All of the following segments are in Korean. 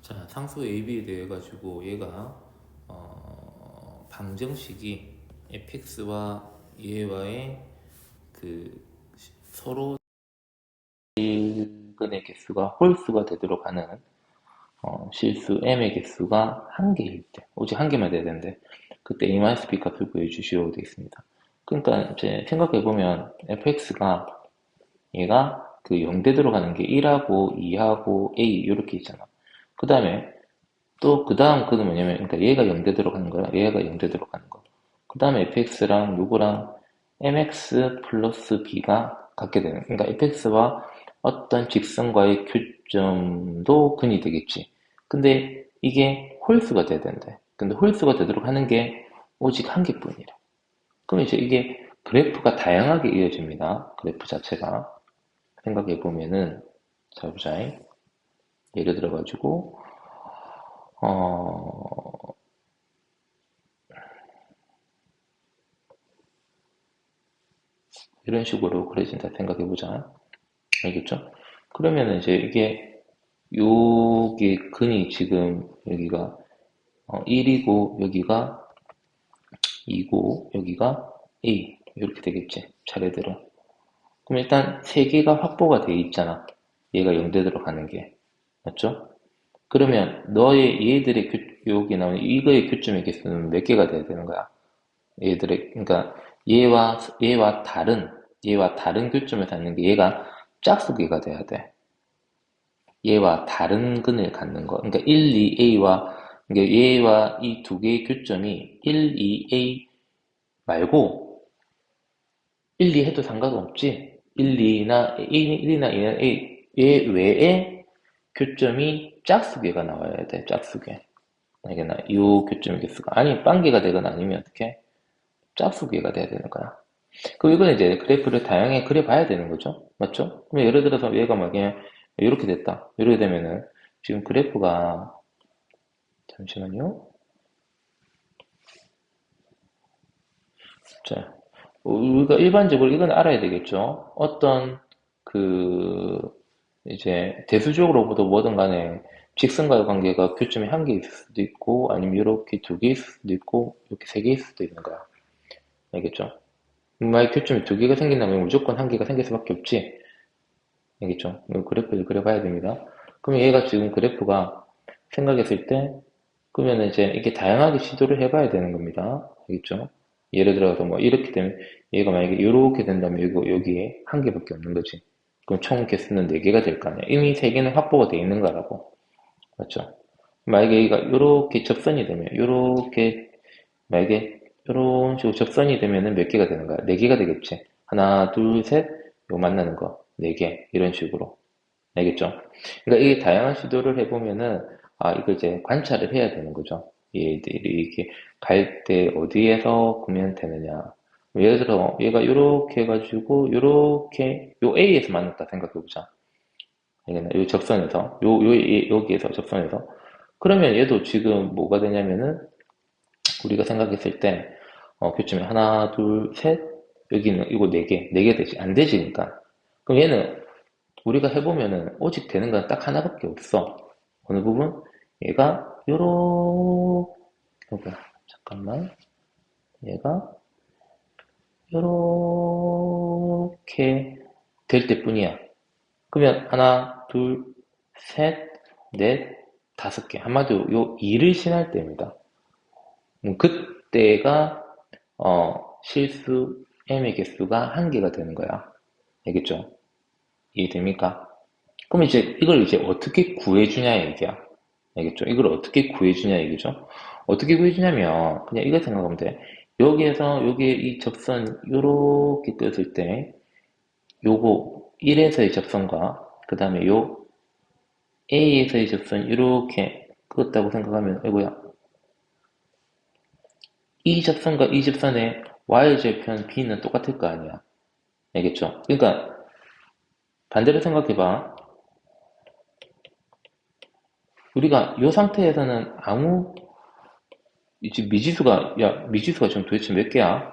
자, 상수 AB에 대해 가지고 얘가 방정식이 fx와 얘와의 그 서로 실근의 개수가 홀수가 되도록 하는 실수 m의 개수가 한 개일 때, 오직 한 개만 돼야 되는데 그때 a-b 값을 구해주시오 되어 있습니다. 그러니까 이제 생각해 보면 fx가 얘가 그 0 되도록 하는 게 1하고 2하고 a 이렇게 있잖아. 그 다음에 또 그 다음 그는 뭐냐면, 그러니까 얘가 0 되도록 하는 거야. 얘가 0 되도록 하는 거. 그 다음에 fx랑 요거랑 mx 플러스 b가 같게 되는. 그러니까 fx와 어떤 직선과의 교점도 근이 되겠지. 근데 이게 홀수가 돼야 된대. 근데 홀수가 되도록 하는 게 오직 한 개뿐이래. 그럼 이제 이게 그래프가 다양하게 이어집니다. 그래프 자체가. 생각해 보면은, 자 보자. 예를 들어가지고, 어, 이런 식으로 그려진다 생각해보자. 알겠죠? 그러면 이제 이게 여기 근이 지금 여기가 1이고 여기가 2고 여기가 A 이렇게 되겠지. 차례대로. 그럼 일단 세 개가 확보가 돼 있잖아. 얘가 0 되도록 하는 게. 맞죠? 그러면 너의 얘들의 여기 나오는 이거의 교점의 개수는 몇 개가 돼야 되는 거야? 얘들의, 그러니까 얘와 다른 교점을 갖는 게 얘가 짝수기가 돼야 돼. 얘와 다른 근을 갖는 거. 그러니까 1, 2a와, 그러니까 얘와 이 두 개의 교점이 1, 2a 말고 1, 2 해도 상관없지. 1, 2나 1이나 2나 a 얘 외에 교점이 짝수계가 나와야 돼. 짝수계. 알겠나? 이 교점의 개수가 아니 빵개가 되거나 아니면 어떻게 짝수계가 돼야 되는 거야. 그럼 이거는 이제 그래프를 다양하게 그려봐야 되는 거죠. 맞죠? 그럼 예를 들어서 얘가 막 그냥 이렇게 됐다. 이렇게 되면은 지금 그래프가 잠시만요. 자, 우리가 일반적으로 이건 알아야 되겠죠. 어떤 그 이제 대수적으로보다 뭐든 간에 직선과의 관계가 교점이 한 개 있을 수도 있고 아니면 이렇게 두 개 있을 수도 있고 이렇게 세 개 있을 수도 있는 거야. 알겠죠? 만약 교점이 두 개가 생긴다면 무조건 한 개가 생길 수밖에 없지. 알겠죠? 그래프를 그려봐야 됩니다. 그럼 얘가 지금 그래프가 생각했을 때, 그러면 이제 이렇게 다양하게 시도를 해봐야 되는 겁니다. 알겠죠? 예를 들어서 뭐 이렇게 되면, 얘가 만약에 이렇게 된다면 여기에 한 개밖에 없는 거지. 그럼 총 개수는 네 개가 될 거 아니야. 이미 세 개는 확보가 돼 있는 거라고. 맞죠? 만약에 얘가 이렇게 접선이 되면, 이렇게, 만약에 이런 식으로 접선이 되면은 몇 개가 되는 거야? 네 개가 되겠지. 하나, 둘, 셋, 요 만나는 거. 네 개. 이런 식으로. 알겠죠? 그러니까 이 다양한 시도를 해보면은, 아, 이걸 이제 관찰을 해야 되는 거죠. 얘들이 이렇게 갈 때 어디에서 구면 되느냐. 예를 들어, 얘가 이렇게 해가지고, 요렇게, 요 A에서 만났다 생각해보자. 알겠나? 요 접선에서, 여기에서 접선에서. 그러면 얘도 지금 뭐가 되냐면은, 우리가 생각했을 때, 교점이 하나, 둘, 셋, 여기는 이거 네 개 되지. 안 되지, 그러니까. 그럼 얘는 우리가 해보면은 오직 되는 건 딱 하나밖에 없어. 어느 부분? 얘가 요렇게 잠깐만 얘가 요렇게 될 때뿐이야. 그러면 하나, 둘, 셋, 넷, 다섯 개. 한마디로 요 2를 신할 때입니다. 그때가 실수 m의 개수가 한 개가 되는 거야. 알겠죠? 이해됩니까? 그럼 이제 이걸 이제 어떻게 구해주냐 얘기야. 알겠죠? 이걸 어떻게 구해주냐 얘기죠. 어떻게 구해주냐면 그냥 이거 생각하면 돼. 여기에서 여기에 이 접선 요렇게 떴을 때 요거 1에서의 접선과 그 다음에 요 A에서의 접선 이렇게 끄었다고 생각하면 이거야. 이 접선과 이 접선의 Y절편 B는 똑같을 거 아니야. 알겠죠? 그러니까 반대로 생각해봐. 우리가 이 상태에서는 아무 이제 미지수가 지금 도대체 몇 개야?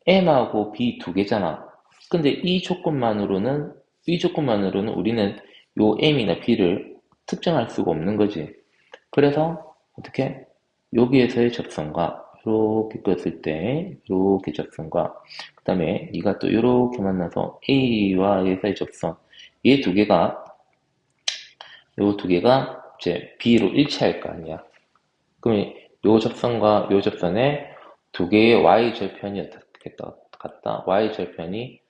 M하고 B 두 개잖아. 근데 이 조건만으로는 우리는 요 M이나 B를 특정할 수가 없는 거지. 그래서 어떻게 여기에서의 접선과 이렇게 껐을 때 이렇게 접선과 그 다음에 네가 또 이렇게 만나서 A와에서의 접선 이 두 개가 요 두 개가 이제 B로 일치할 거 아니야. 그럼 요 접선과 요 접선의 두 개의 Y 절편이 어떻게 같다? Y절편이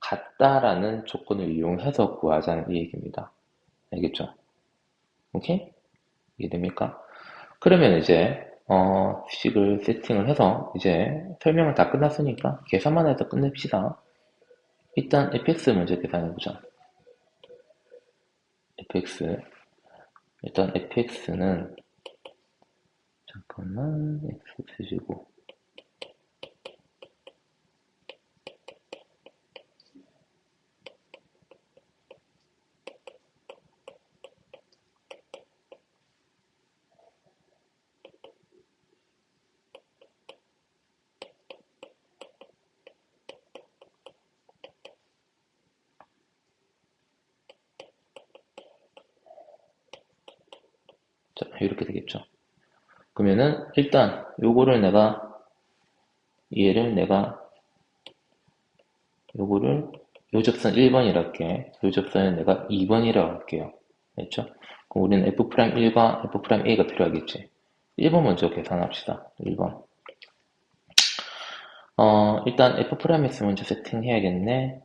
같다라는 조건을 이용해서 구하자는 이 얘기입니다. 알겠죠? 오케이? 이해됩니까? 그러면 이제 식을 세팅을 해서 이제 설명은 다 끝났으니까 계산만 해서 끝냅시다. 일단 fx 먼저 계산해보자. fx 일단 fx는 잠깐만 x제곱 자 이렇게 되겠죠. 그러면은 일단 요거를 내가 요거를 요 접선 1번이라 할게. 요 접선은 내가 2번이라고 할게요. 됐죠? 그럼 우리는 F'1과 F'A가 필요하겠지. 1번 먼저 계산합시다. 1번. 일단 F'X 먼저 세팅해야겠네.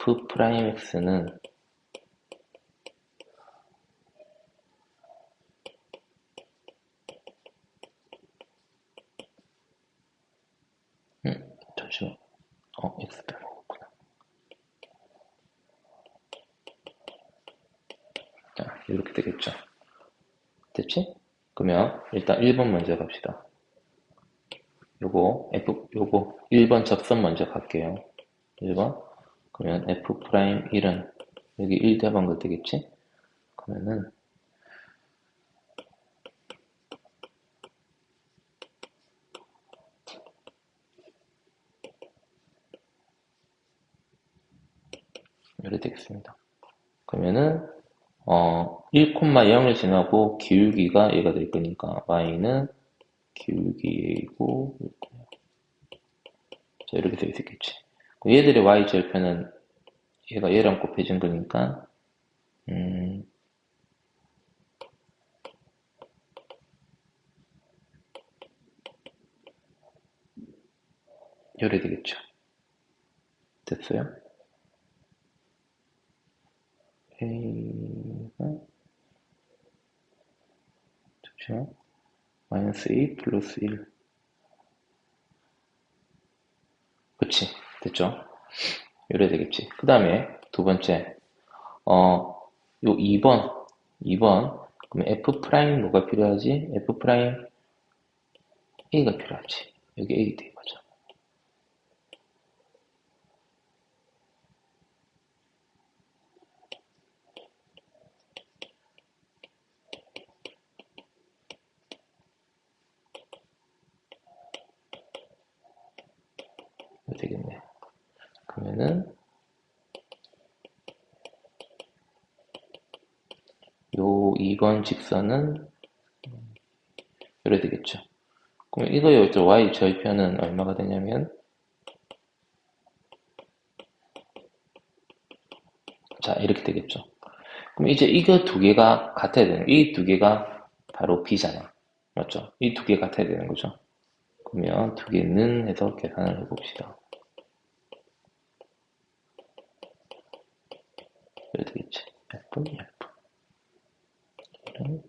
F'X는 잠시만. X 빼먹었구나. 자, 이렇게 되겠죠. 됐지? 그러면 일단 1번 먼저 갑시다. 요거 1번 접선 먼저 갈게요. 1번. 그러면 F'1은 여기 1 대번 거 되겠지? 그러면은 이렇게 되겠습니다. 그러면은 1,0을 지나고 기울기가 얘가 될 거니까 y는 기울기이고 자 이렇게 되어 있겠지. 얘들의 y 절편은 얘가 얘랑 곱해진 거니까 이래 되겠죠. 됐어요? a가 잠시만 마이너스 2 플러스 1 그치 됐죠? 이래 되겠지. 그 다음에 두 번째 요 2번 그러면 f 프라임 뭐가 필요하지? f 프라임 a가 필요하지. 여기 a 돼 맞아. 되겠네. 그러면은 요 2번 직선은 이래 되겠죠. 그럼 이거의 y 절편은 얼마가 되냐면 자 이렇게 되겠죠. 그럼 이제 이거 두 개가 같아야 되는 이 두 개가 바로 b잖아. 맞죠? 이 두 개 같아야 되는 거죠. 그러면 두 개는 해서 계산을 해봅시다. 이래 되겠지. F, F. 이런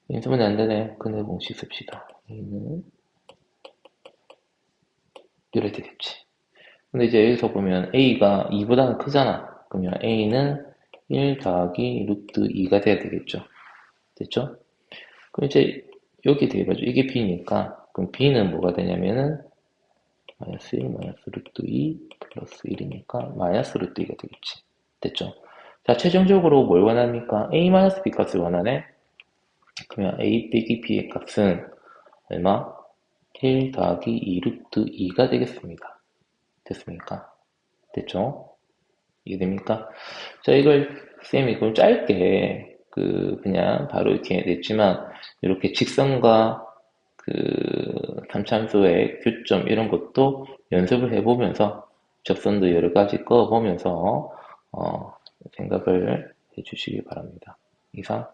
인수분해 안 되네. 근해 공식 씁시다. A는 이래 되겠지. 근데 이제 여기서 보면 A가 2보다는 크잖아. 그러면 A는 1 더하기 루트 2가 돼야 되겠죠. 됐죠? 그럼 이제 여기 되겠죠. 이게 B니까 그럼 B는 뭐가 되냐면은 마이너스 1 마이너스 루트 2 플러스 1이니까 마이너스 루트 2가 되겠지. 됐죠? 자, 최종적으로 뭘 원합니까? A 마이너스 B 값을 원하네? 그러면 a 빼기 b의 값은 얼마? 1 더하기 2 루트 2가 되겠습니다. 됐습니까? 됐죠? 이해됩니까? 자, 쌤이 그럼 짧게, 그냥 바로 이렇게 냈지만, 이렇게 직선과 삼참수의 교점 이런 것도 연습을 해보면서, 적선도 여러 가지 꺼보면서, 생각을 해주시기 바랍니다. 이상.